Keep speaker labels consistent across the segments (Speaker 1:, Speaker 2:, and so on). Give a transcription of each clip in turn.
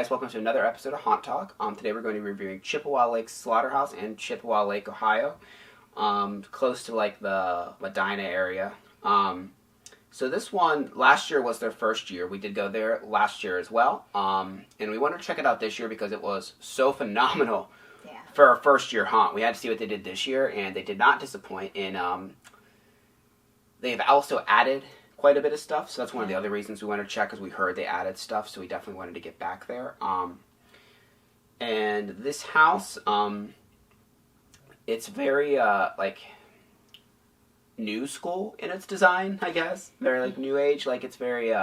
Speaker 1: guys, welcome to another episode of Haunt Talk. Today we're going to be reviewing Chippewa Lake Slaughterhouse in Chippewa Lake, Ohio, close to like the Medina area. So this one, last year was their first year. We did go there last year as well, and we wanted to check it out this year because it was so phenomenal for our first year haunt. We had to see what they did this year, and they did not disappoint. And they've also added quite a bit of stuff, so that's one of the other reasons we wanted to check, because we heard they added stuff, so we definitely wanted to get back there. And this house, it's very like new school in its design, I guess. Very like new age, like it's very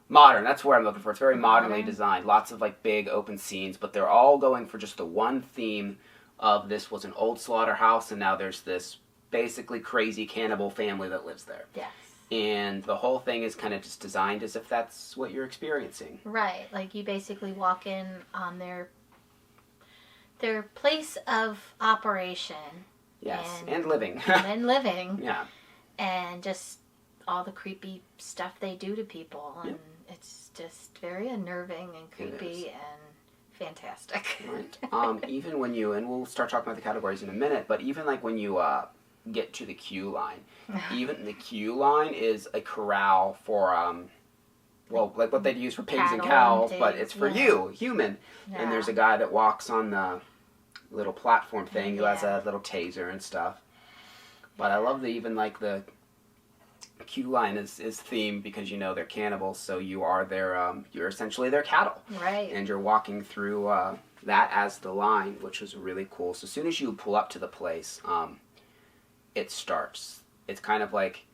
Speaker 1: modern. That's what I'm looking for. It's very modernly designed. Lots of like big open scenes, but they're all going for just the one theme of this was an old slaughterhouse, and now there's this basically crazy cannibal family that lives there.
Speaker 2: Yes.
Speaker 1: And the whole thing is kind of just designed as if that's what you're experiencing.
Speaker 2: Right. Like you basically walk in on their place of operation.
Speaker 1: Yes, and living.
Speaker 2: And living.
Speaker 1: Yeah.
Speaker 2: And just all the creepy stuff they do to people. And it's just very unnerving and creepy and fantastic.
Speaker 1: Right. Even when you, and we'll start talking about the categories in a minute, but even like when you get to the queue line, even the queue line is a corral for well, like what they'd use for pigs and cows, but it's for you, human. Yeah. And there's a guy that walks on the little platform thing who has a little taser and stuff. But I love that even like the queue line is themed because you know they're cannibals, so you are their you're essentially their cattle.
Speaker 2: Right.
Speaker 1: And you're walking through that as the line, which was really cool. So as soon as you pull up to the place, it starts. It's kind of like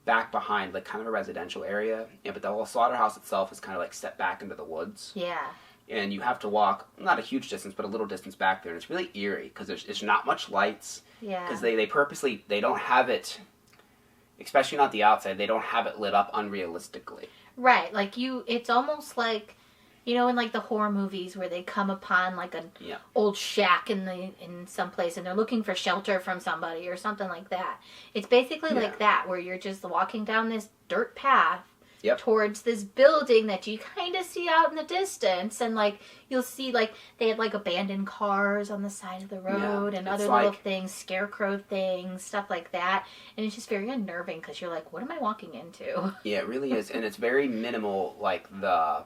Speaker 1: back behind, like kind of a residential area. Yeah, but the whole slaughterhouse itself is kind of like set back into the woods.
Speaker 2: Yeah.
Speaker 1: And you have to walk, not a huge distance, but a little distance back there. And it's really eerie because there's not much lights.
Speaker 2: Yeah.
Speaker 1: Because they purposely, they don't have it, especially not the outside, they don't have it lit up unrealistically.
Speaker 2: Right. Like it's almost like, you know, in like the horror movies where they come upon like an old shack in some place and they're looking for shelter from somebody or something like that. It's basically like that, where you're just walking down this dirt path towards this building that you kind of see out in the distance, and like you'll see like they had like abandoned cars on the side of the road and other little things, scarecrow things, stuff like that. And it's just very unnerving because you're like, what am I walking into? Yeah,
Speaker 1: it really is. And it's very minimal, like the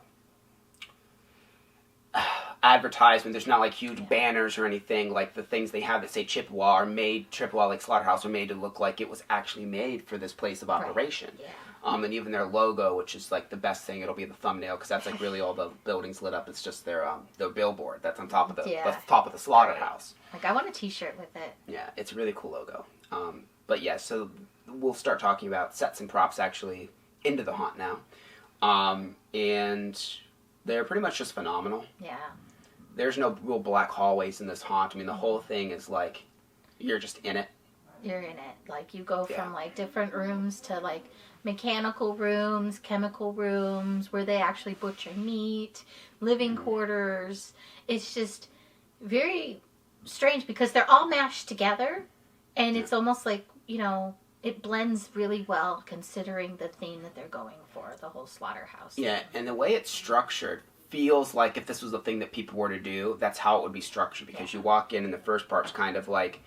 Speaker 1: advertisement. There's not like huge banners or anything. Like the things they have that say Chippewa Lake Slaughterhouse are made to look like it was actually made for this place of operation.
Speaker 2: Right. Yeah.
Speaker 1: And even their logo, which is like the best thing, it'll be the thumbnail, because that's like really all the buildings lit up. It's just their billboard that's on top of the slaughterhouse.
Speaker 2: Like I want a T-shirt with it.
Speaker 1: Yeah, it's a really cool logo. But yeah, so we'll start talking about sets and props actually into the haunt now, and they're pretty much just phenomenal.
Speaker 2: Yeah.
Speaker 1: There's no real black hallways in this haunt. I mean, the whole thing is like, you're just in it.
Speaker 2: You're in it. Like, you go from, like, different rooms to, like, mechanical rooms, chemical rooms, where they actually butcher meat, living quarters. It's just very strange because they're all mashed together, and it's almost like, you know, it blends really well considering the theme that they're going for, the whole slaughterhouse.
Speaker 1: Yeah, and the way it's structured feels like if this was a thing that people were to do, that's how it would be structured. Because you walk in and the first part's kind of like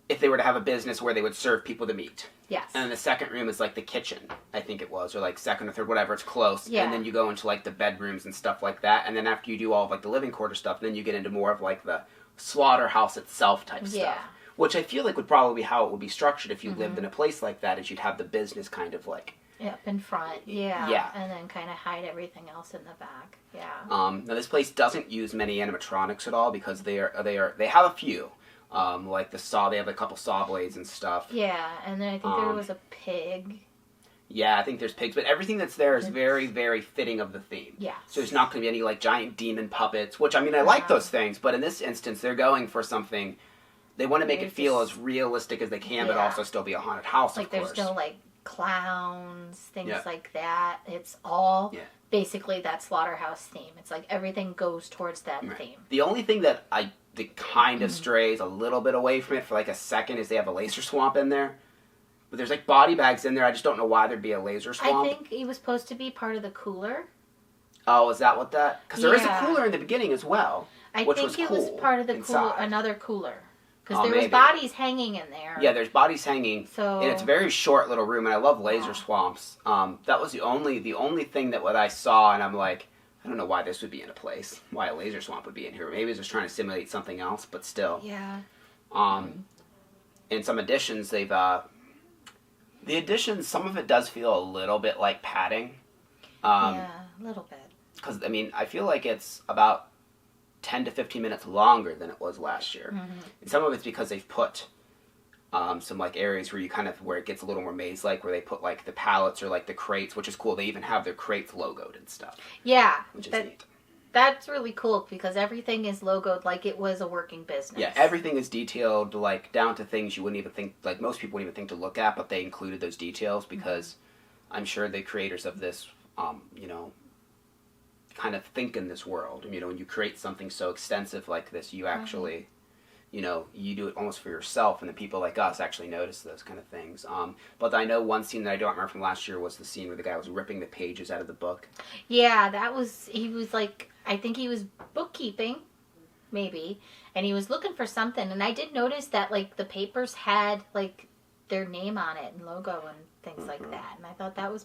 Speaker 1: if they were to have a business where they would serve people the meat.
Speaker 2: Yes.
Speaker 1: And then the second room is like the kitchen, I think it was, or like second or third, whatever, it's close.
Speaker 2: Yeah.
Speaker 1: And then you go into like the bedrooms and stuff like that. And then after you do all of like the living quarter stuff, then you get into more of like the slaughterhouse itself type stuff. Which I feel like would probably be how it would be structured if you lived in a place like that, is you'd have the business kind of like...
Speaker 2: Yep, in front, yeah. And then kind of hide everything else in the back,
Speaker 1: Now this place doesn't use many animatronics at all because they have a few. Like the saw, they have a couple saw blades and stuff.
Speaker 2: Yeah, and then I think there was a pig.
Speaker 1: Yeah, I think there's pigs, but everything that's there is very, very fitting of the theme.
Speaker 2: Yeah.
Speaker 1: So there's not going to be any like giant demon puppets, which I mean I like those things, but in this instance they're going for something. They want to make it feel as realistic as they can, but also still be a haunted house.
Speaker 2: Like
Speaker 1: of course.
Speaker 2: There's no like clowns, things like that. It's all basically that slaughterhouse theme. It's like everything goes towards that theme.
Speaker 1: The only thing that kind of strays a little bit away from it for like a second is they have a laser swamp in there. But there's like body bags in there. I just don't know why there'd be a laser swamp.
Speaker 2: I think it was supposed to be part of the cooler.
Speaker 1: Oh, is that what that? Because there is a
Speaker 2: Yeah.
Speaker 1: cooler in the beginning as well.
Speaker 2: I
Speaker 1: which
Speaker 2: think
Speaker 1: was
Speaker 2: it
Speaker 1: cool
Speaker 2: was part of the cooler,
Speaker 1: inside.
Speaker 2: another cooler. Because
Speaker 1: Oh,
Speaker 2: there was
Speaker 1: maybe.
Speaker 2: bodies hanging in there.
Speaker 1: Yeah, there's bodies hanging,
Speaker 2: So
Speaker 1: and it's a very short little room, and I love laser
Speaker 2: Wow.
Speaker 1: swamps. That was the only thing that what I saw, and I'm like, I don't know why this would be in a place, why a laser swamp would be in here. Maybe it's just trying to simulate something else, but still.
Speaker 2: Yeah.
Speaker 1: In some additions, the additions, some of it does feel a little bit like padding.
Speaker 2: Yeah, a little bit.
Speaker 1: Because, I mean, I feel like it's about 10 to 15 minutes longer than it was last year.
Speaker 2: Mm-hmm.
Speaker 1: And some of it's because they've put some like areas where where it gets a little more maze-like, where they put like the pallets or like the crates, which is cool. They even have their crates logoed and stuff.
Speaker 2: Yeah.
Speaker 1: Which is neat.
Speaker 2: That's really cool because everything is logoed like it was a working business.
Speaker 1: Yeah, everything is detailed, like down to things you wouldn't even think, like most people wouldn't even think to look at, but they included those details because I'm sure the creators of this, kind of think in this world. And, when you create something so extensive like this, you actually, you do it almost for yourself, and the people like us actually notice those kind of things. But I know one scene that I don't remember from last year was the scene where the guy was ripping the pages out of the book.
Speaker 2: Yeah, he was like, I think he was bookkeeping, maybe, and he was looking for something, and I did notice that, like, the papers had, like, their name on it and logo and things like that, and I thought that was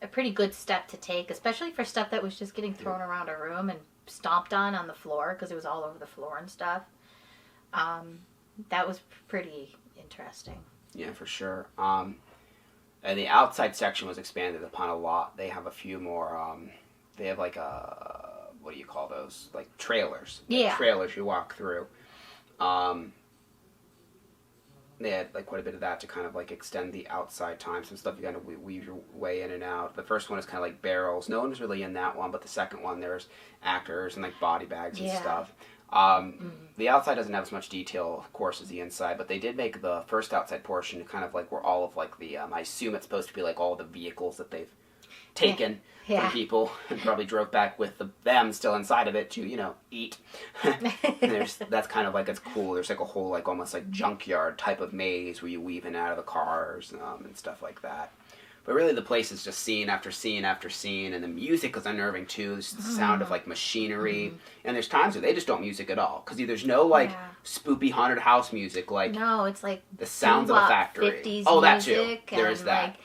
Speaker 2: a pretty good step to take, especially for stuff that was just getting thrown around a room and stomped on the floor, because it was all over the floor and stuff. That was pretty interesting.
Speaker 1: Yeah, for sure. And the outside section was expanded upon a lot. They have a few more, they have like what do you call those? Like trailers.
Speaker 2: Yeah.
Speaker 1: Trailers you walk through. They had like quite a bit of that to kind of like extend the outside time. Some stuff you kind of weave your way in and out. The first one is kind of like barrels. No one was really in that one, but the second one there's actors and like body bags and stuff. The outside doesn't have as much detail, of course, as the inside, but they did make the first outside portion kind of like where all of like the, I assume it's supposed to be like all the vehicles that they've taken from people and probably drove back with them still inside of it to, eat. And that's kind of like, it's cool. There's like a whole like almost like junkyard type of maze where you weave in and out of the cars and stuff like that. But really the place is just scene after scene after scene, and the music is unnerving too. There's the sound of like machinery, and there's times where they just don't music at all, because there's no like spoopy haunted house music, like
Speaker 2: no, it's like
Speaker 1: the sounds of a factory.
Speaker 2: 50s
Speaker 1: oh, that
Speaker 2: music
Speaker 1: too. There is that.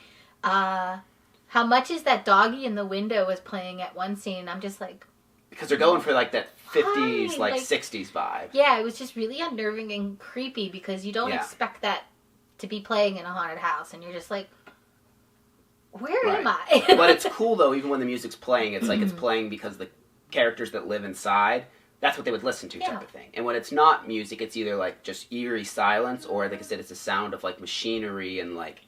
Speaker 2: Like, how much is that doggy in the window was playing at one scene? And I'm just like,
Speaker 1: because they're going for like that 50s,
Speaker 2: Hi,
Speaker 1: like
Speaker 2: 60s
Speaker 1: vibe.
Speaker 2: Yeah, it was just really unnerving and creepy because you don't expect that to be playing in a haunted house, and you're just like, where am I?
Speaker 1: But it's cool though, even when the music's playing, it's like it's playing because the characters that live inside, that's what they would listen to type of thing. And when it's not music, it's either like just eerie silence, or like I said, it's a sound of like machinery and like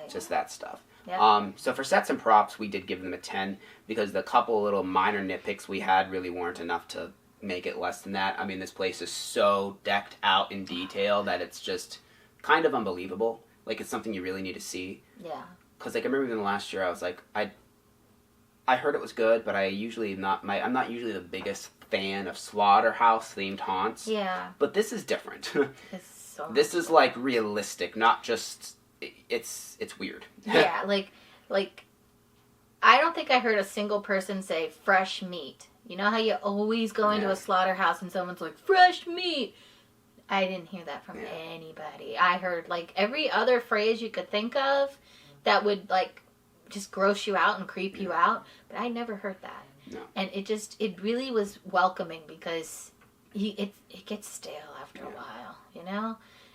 Speaker 1: just that stuff. Yep. So for sets and props, we did give them a 10 because the couple little minor nitpicks we had really weren't enough to make it less than that. I mean, this place is so decked out in detail that it's just kind of unbelievable. Like, it's something you really need to see.
Speaker 2: Yeah.
Speaker 1: Because like I remember even last year, I was like, I heard it was good, but I'm not usually the biggest fan of slaughterhouse themed haunts.
Speaker 2: Yeah.
Speaker 1: But this is different.
Speaker 2: This
Speaker 1: is like realistic, not just it's weird.
Speaker 2: Yeah, like I don't think I heard a single person say fresh meat. You know how you always go into a slaughterhouse and someone's like, fresh meat? I didn't hear that from anybody. I heard like every other phrase you could think of that would like just gross you out and creep you out, but I never heard that.
Speaker 1: No.
Speaker 2: And it really was welcoming because it gets stale after a while,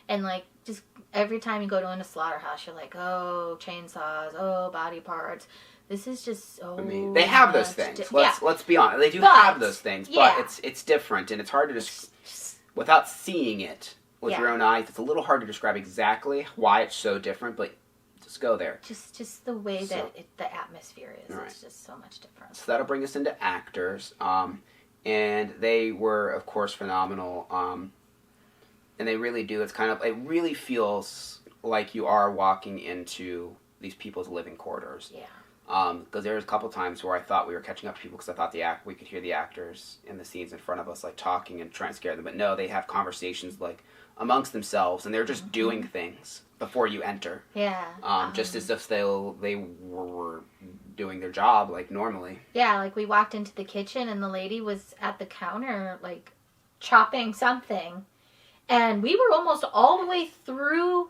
Speaker 2: And like just every time you go to a slaughterhouse, you're like, oh, chainsaws, oh, body parts. This is just so.
Speaker 1: I mean, they have those things. Let's be honest. They do have those things, but it's different, and it's hard to just without seeing it with your own eyes. It's a little hard to describe exactly why it's so different, but just go there.
Speaker 2: Just the way that the atmosphere is. Right. It's just so much different.
Speaker 1: So that'll bring us into actors, and they were of course phenomenal. And they really do. It really feels like you are walking into these people's living quarters.
Speaker 2: Yeah.
Speaker 1: Because there was a couple times where I thought we were catching up to people because I thought we could hear the actors in the scenes in front of us like talking and trying to scare them. But no, they have conversations like amongst themselves, and they're just doing things before you enter.
Speaker 2: Yeah.
Speaker 1: Just as if they were doing their job like normally.
Speaker 2: Yeah, like we walked into the kitchen and the lady was at the counter like chopping something. And we were almost all the way through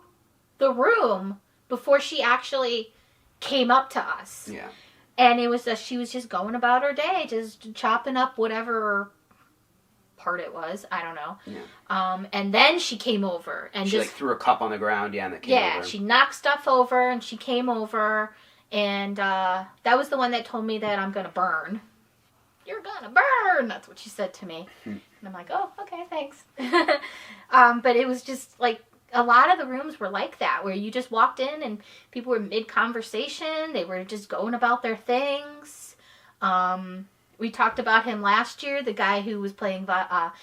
Speaker 2: the room before she actually came up to us.
Speaker 1: Yeah.
Speaker 2: And it was she was just going about her day, just chopping up whatever part it was. I don't know.
Speaker 1: Yeah.
Speaker 2: And then she came over and
Speaker 1: she
Speaker 2: just
Speaker 1: like threw a cup on the ground. Yeah, and that came over.
Speaker 2: Yeah, she knocked stuff over and she came over, and that was the one that told me that I'm gonna burn. You're gonna burn. That's what she said to me. And I'm like, oh, okay, thanks. But it was just like a lot of the rooms were like that, where you just walked in and people were mid-conversation. They were just going about their things. We talked about him last year, the guy who was playing piano,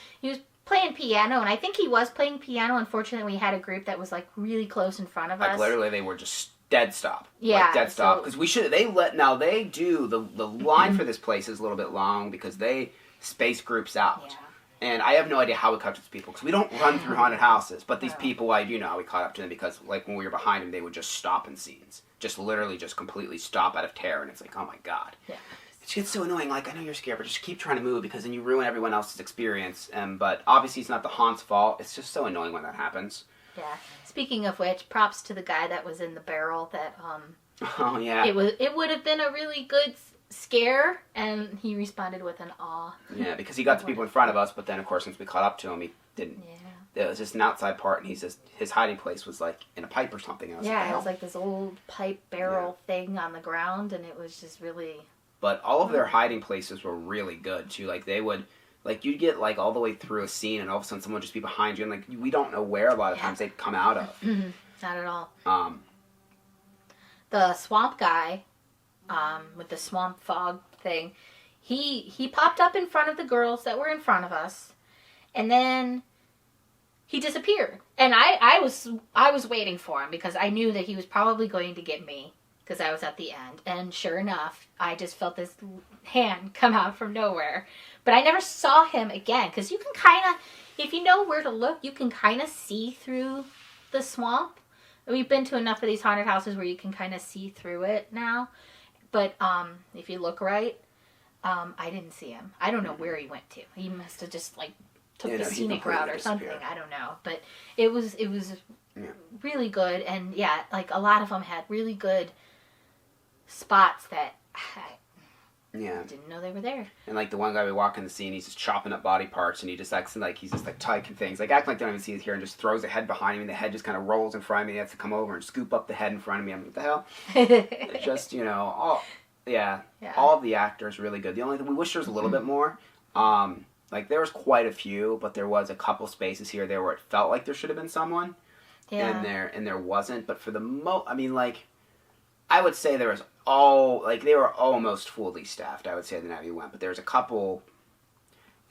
Speaker 2: and I think he was playing piano. Unfortunately, we had a group that was like really close in front of us.
Speaker 1: Like literally, they were just dead stop.
Speaker 2: Yeah,
Speaker 1: like dead stop. Because they do the line for this place is a little bit long because they space groups out.
Speaker 2: Yeah.
Speaker 1: And I have no idea how we caught up to these people because we don't run through haunted houses. But these people, I do know how we caught up to them because like when we were behind them, they would just stop in scenes, just literally just completely stop out of terror, and it's like, oh my god.
Speaker 2: Yeah.
Speaker 1: It gets so annoying. Like, I know you're scared, but just keep trying to move because then you ruin everyone else's experience. But obviously, it's not the haunt's fault. It's just so annoying when that happens.
Speaker 2: Yeah. Speaking of which, props to the guy that was in the barrel. That
Speaker 1: Oh yeah.
Speaker 2: It would have been a really good scare, and he responded with an awe.
Speaker 1: Yeah, because he got the people in front of us, but then of course once we caught up to him, he didn't. Yeah. It was just an outside part, and his hiding place was like in a pipe or something.
Speaker 2: It was like this old pipe barrel thing on the ground, and it was just really.
Speaker 1: But all of their hiding places were really good too. Like they would, like you'd get like all the way through a scene, and all of a sudden someone would just be behind you, and like we don't know where a lot of times they'd come out of.
Speaker 2: Not at all. The swamp guy, with the swamp fog thing, he popped up in front of the girls that were in front of us, and then he disappeared. And I was waiting for him because I knew that he was probably going to get me. Because I was at the end. And sure enough, I just felt this hand come out from nowhere. But I never saw him again. Because you can kind of, if you know where to look, you can kind of see through the swamp. We've been to enough of these haunted houses where you can kind of see through it now. But if you look right, I didn't see him. I don't know where he went to. He must have just like took the scenic route or something. I don't know. But it was really good. And yeah, like a lot of them had really good spots that I didn't know they were there.
Speaker 1: And like the one guy we walk in the scene, he's just chopping up body parts, and he just acts like he's just like taking things, like acting like they don't even see it here, and just throws the head behind him, and the head just kind of rolls in front of me. He has to come over and scoop up the head in front of me. I'm like, what the hell? It's just all of the actors really good. The only thing we wish there was a little bit more. Like there was quite a few, but there was a couple spaces here or there where it felt like there should have been someone. Yeah. And there wasn't. But for the I would say there was they were almost fully staffed, I would say, the night we went. But there's a couple,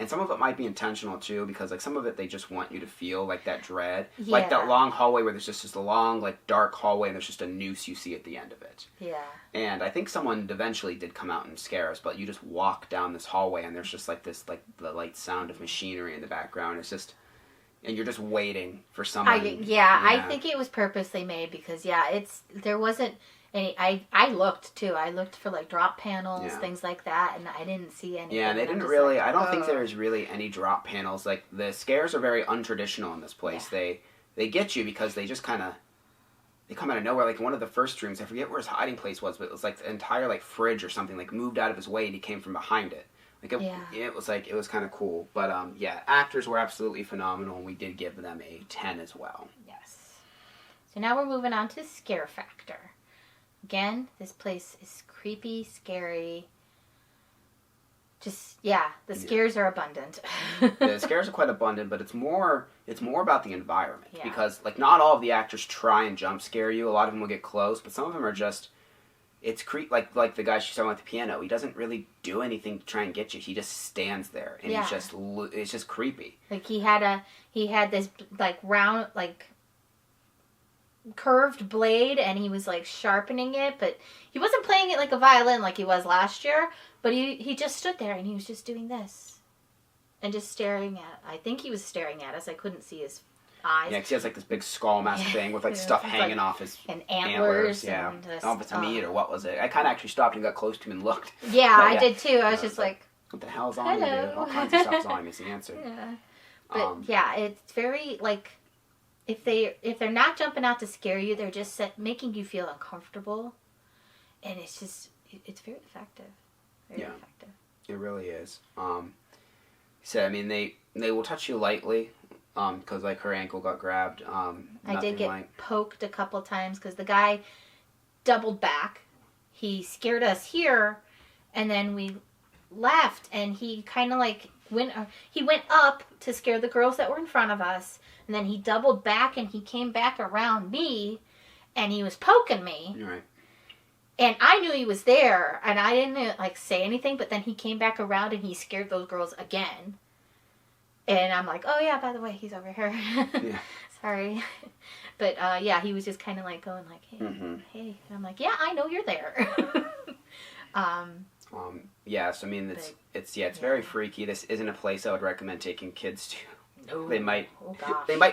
Speaker 1: and some of it might be intentional, too, because, like, some of it they just want you to feel, like, that dread. Yeah. Like that long hallway where there's just a long, like, dark hallway, and there's just a noose you see at the end of it.
Speaker 2: Yeah.
Speaker 1: And I think someone eventually did come out and scare us, but you just walk down this hallway, and there's just, like, this, like, the light sound of machinery in the background. It's just... And you're just waiting for someone.
Speaker 2: I think it was purposely made because, there wasn't... I looked too. I looked for like drop panels, things like that, and I didn't see any.
Speaker 1: Yeah, they didn't really. I don't think there's really any drop panels. Like the scares are very untraditional in this place. Yeah. They get you because they just kind of they come out of nowhere. Like one of the first rooms, I forget where his hiding place was, but it was like the entire like fridge or something like moved out of his way and he came from behind it. Like it was kind of cool. But actors were absolutely phenomenal, and we did give them a 10 as well.
Speaker 2: Yes. So now we're moving on to scare factor. Again, this place is creepy, scary. Just, the scares are abundant.
Speaker 1: The scares are quite abundant, but it's more about the environment. Yeah. Because, like, not all of the actors try and jump scare you. A lot of them will get close, but some of them are just, it's like the guy she's talking about the piano. He doesn't really do anything to try and get you. He just stands there, and it's just creepy.
Speaker 2: Like, he had this, like, round, like... curved blade, and he was like sharpening it, but he wasn't playing it like a violin like he was last year, but he just stood there and he was just doing this and just staring at, I think he was staring at us. I couldn't see his eyes.
Speaker 1: Yeah, because he has like this big skull mask thing with like stuff hanging off his
Speaker 2: and antlers.
Speaker 1: Yeah.
Speaker 2: And
Speaker 1: I don't know if it's meat or what was it. I kind of actually stopped and got close to him and looked.
Speaker 2: Yeah, I did too. I was just like,
Speaker 1: what the hell's on you, dude? All kinds of stuff's on him is the answer.
Speaker 2: Yeah. But yeah, it's very like, if they're not jumping out to scare you, they're just making you feel uncomfortable. And it's very effective. Very effective.
Speaker 1: It really is. So I mean, they will touch you lightly, because like her ankle got grabbed.
Speaker 2: I did get poked a couple times because the guy doubled back. He scared us here, and then we left, and he kind of like went up to scare the girls that were in front of us, and then he doubled back and he came back around me, and he was poking me.
Speaker 1: Right.
Speaker 2: And I knew he was there, and I didn't like say anything, but then he came back around and he scared those girls again. And I'm like, oh yeah, by the way, he's over here. Yeah. Sorry. But yeah, he was just kind of like going like, hey, hey. And I'm like, yeah, I know you're there.
Speaker 1: Yes, I mean, it's very freaky. This isn't a place I would recommend taking kids to. No. They might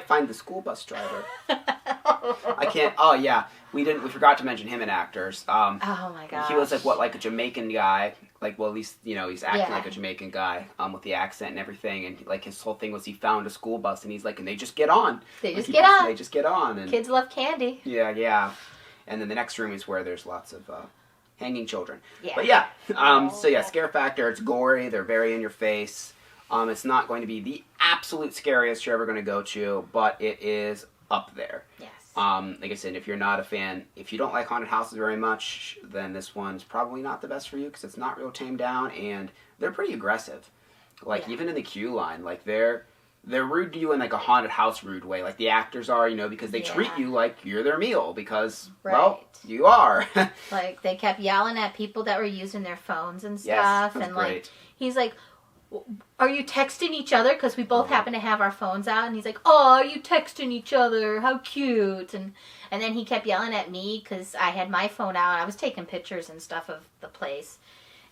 Speaker 1: find the school bus driver. I can't. Oh yeah, we forgot to mention him in actors. Oh
Speaker 2: my god.
Speaker 1: He was like a Jamaican guy. Like, well, at least he's acting like a Jamaican guy with the accent and everything. And like his whole thing was he found a school bus and he's like, and they just get on.
Speaker 2: They just get on.
Speaker 1: They just get on. And
Speaker 2: kids love candy.
Speaker 1: Yeah. And then the next room is where there's lots of hanging children. Yeah. But yeah. So yeah, scare factor. It's gory. They're very in your face. It's not going to be the absolute scariest you're ever going to go to, but it is up there.
Speaker 2: Yes.
Speaker 1: Like I said, if you're not a fan, if you don't like haunted houses very much, then this one's probably not the best for you because it's not real tamed down, and they're pretty aggressive. Like, even in the queue line, like, they're rude to you in, like, a haunted house rude way. Like, the actors are, because they treat you like you're their meal because, well, you are.
Speaker 2: Like, they kept yelling at people that were using their phones and stuff.
Speaker 1: Yes,
Speaker 2: and,
Speaker 1: great.
Speaker 2: Like, he's like, are you texting each other? Because we both happen to have our phones out. And he's like, oh, are you texting each other? How cute. And then he kept yelling at me because I had my phone out. I was taking pictures and stuff of the place.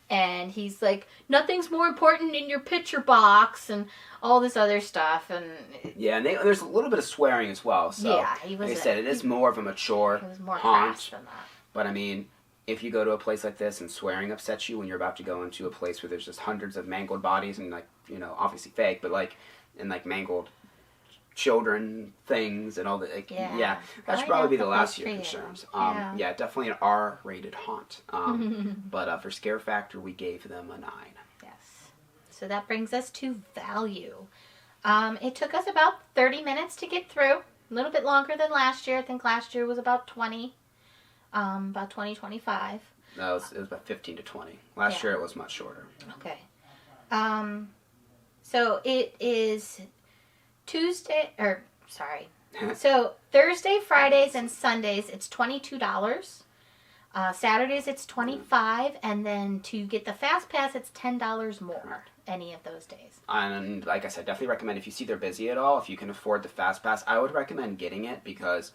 Speaker 2: And he's like, nothing's more important in your picture box and all this other stuff. And
Speaker 1: yeah, and there's a little bit of swearing as well. So, yeah, like I said, it is more of a mature
Speaker 2: it was more
Speaker 1: haunt.
Speaker 2: fast than that.
Speaker 1: But I mean, if you go to a place like this and swearing upsets you when you're about to go into a place where there's just hundreds of mangled bodies and like, obviously fake, but like, and like mangled children things and all that. Like, that should probably be the last of your concerns. Yeah, definitely an R-rated haunt. But for scare factor, we gave them a 9.
Speaker 2: Yes. So that brings us to value. It took us about 30 minutes to get through. A little bit longer than last year. I think last year was about 20. About 20, 25.
Speaker 1: No, it was about 15 to 20. Last year it was much shorter.
Speaker 2: Okay. So it is so Thursday, Fridays, and Sundays, it's $22. Saturdays, it's $25, and then to get the Fast Pass, it's $10 more any of those days.
Speaker 1: And like I said, definitely recommend if you see they're busy at all, if you can afford the Fast Pass, I would recommend getting it because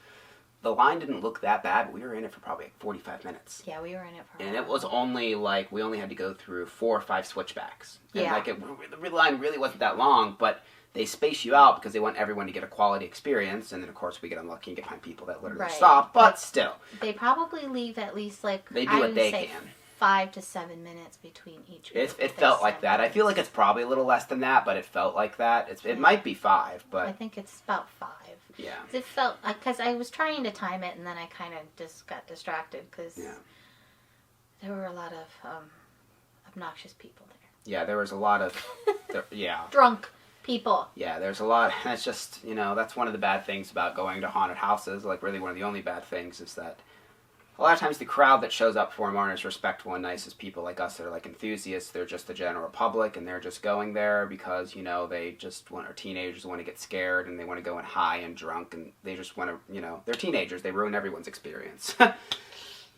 Speaker 1: the line didn't look that bad, but we were in it for probably 45 minutes.
Speaker 2: Yeah, we were in it for
Speaker 1: and it was only like, we only had to go through 4 or 5 switchbacks. And like, the line really wasn't that long, but they space you out because they want everyone to get a quality experience. And then, of course, we get unlucky and get behind people that literally stop, but still.
Speaker 2: They probably leave at least, like,
Speaker 1: they do what they can.
Speaker 2: 5 to 7 minutes between each group.
Speaker 1: It felt like that. I feel like it's probably a little less than that, but it felt like that. It might be 5, but
Speaker 2: I think it's about 5.
Speaker 1: Yeah.
Speaker 2: It felt like, because I was trying to time it, and then I kind of just got distracted because there were a lot of obnoxious people there.
Speaker 1: Yeah, there was a lot of
Speaker 2: drunk people.
Speaker 1: Yeah, there's a lot. That's just, that's one of the bad things about going to haunted houses. Like, really one of the only bad things is that a lot of times the crowd that shows up for them aren't as respectful and nice as people like us that are like enthusiasts. They're just the general public, and they're just going there because, they just want, or teenagers want to get scared, and they want to go in high and drunk, and they just want to, they're teenagers. They ruin everyone's experience.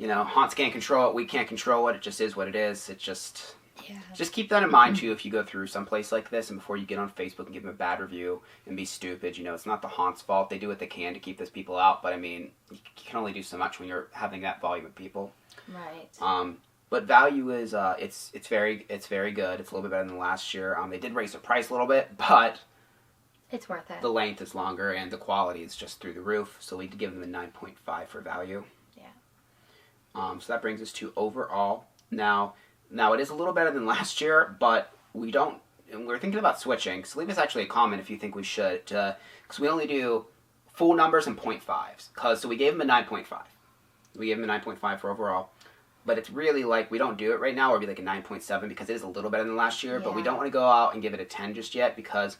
Speaker 1: Haunts can't control it. We can't control it. It just is what it is. It just... Yeah. Just keep that in mind, too, if you go through some place like this, and before you get on Facebook and give them a bad review and be stupid, it's not the haunt's fault. They do what they can to keep those people out, but, I mean, you can only do so much when you're having that volume of people.
Speaker 2: Right.
Speaker 1: But value is, it's very good. It's a little bit better than last year. They did raise the price a little bit, but
Speaker 2: It's worth it.
Speaker 1: The length is longer, and the quality is just through the roof. So we'd give them a 9.5 for value.
Speaker 2: Yeah.
Speaker 1: So that brings us to overall. Now it is a little better than last year, but we don't. And we're thinking about switching. So leave us actually a comment if you think we should, because we only do full numbers and 0.5s. So we gave them a 9.5. We gave them a 9.5 for overall. But it's really like, we don't do it right now, or be like a 9.7 because it is a little better than last year. Yeah. But we don't want to go out and give it a 10 just yet because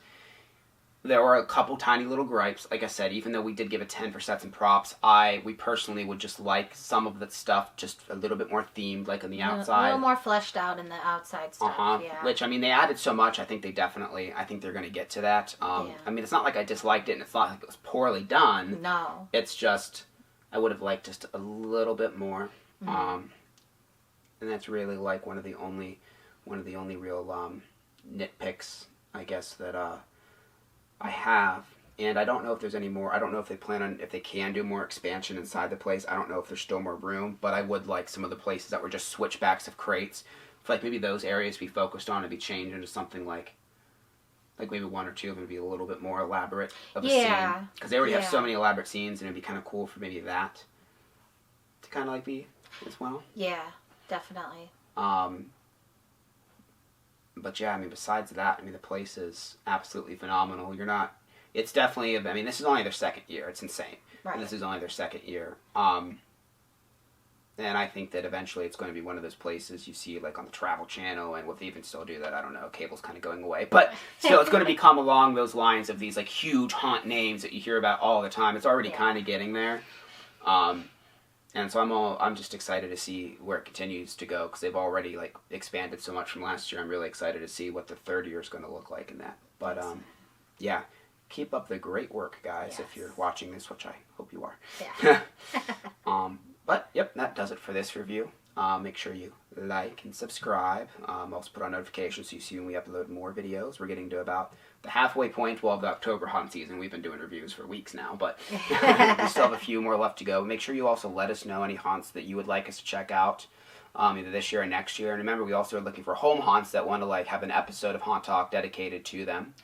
Speaker 1: there were a couple tiny little gripes. Like I said, even though we did give it 10 for sets and props, we personally would just like some of the stuff just a little bit more themed, like on the outside.
Speaker 2: A little more fleshed out in the outside stuff, yeah.
Speaker 1: Which, I mean, they added so much, I think they're going to get to that. Yeah. I mean, it's not like I disliked it, and it's not like it was poorly done.
Speaker 2: No.
Speaker 1: It's just, I would have liked just a little bit more. Mm-hmm. And that's really like one of the only real nitpicks, I guess, that I have. And I don't know if there's any more. I don't know if they can do more expansion inside the place. I don't know if there's still more room, but I would like some of the places that were just switchbacks of crates. I feel like maybe those areas be focused on and be changed into something like maybe one or two of them be a little bit more elaborate of a scene. Because they already have so many elaborate scenes, and it'd be kind of cool for maybe that to kind of like be as well.
Speaker 2: Yeah, definitely.
Speaker 1: But yeah, I mean, besides that, I mean, the place is absolutely phenomenal. It's definitely, I mean, this is only their second year. It's insane. Right. And this is only their second year. And I think that eventually it's going to be one of those places you see like on the Travel Channel, and if they even still do that, I don't know, cable's kind of going away. But still, it's going to become along those lines of these like huge haunt names that you hear about all the time. It's already kind of getting there. And so I'm just excited to see where it continues to go, because they've already like expanded so much from last year. I'm really excited to see what the third year is going to look like in that. But yeah, keep up the great work, guys. If you're watching this, which I hope you are.
Speaker 2: Yeah.
Speaker 1: But yep, that does it for this review. Make sure you like and subscribe. Also put on notifications so you see when we upload more videos. We're getting to about the halfway point of the October hunt season. We've been doing reviews for weeks now, but we still have a few more left to go. Make sure you also let us know any haunts that you would like us to check out, either this year or next year. And remember, we also are looking for home haunts that want to like have an episode of Haunt Talk dedicated to them.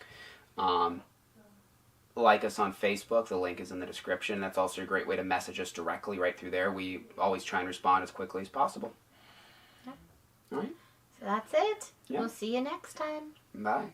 Speaker 1: Like us on Facebook. The link is in the description. That's also a great way to message us directly right through there. We always try and respond as quickly as possible.
Speaker 2: Yeah.
Speaker 1: All right.
Speaker 2: So that's it.
Speaker 1: Yeah.
Speaker 2: We'll see you next time.
Speaker 1: Bye.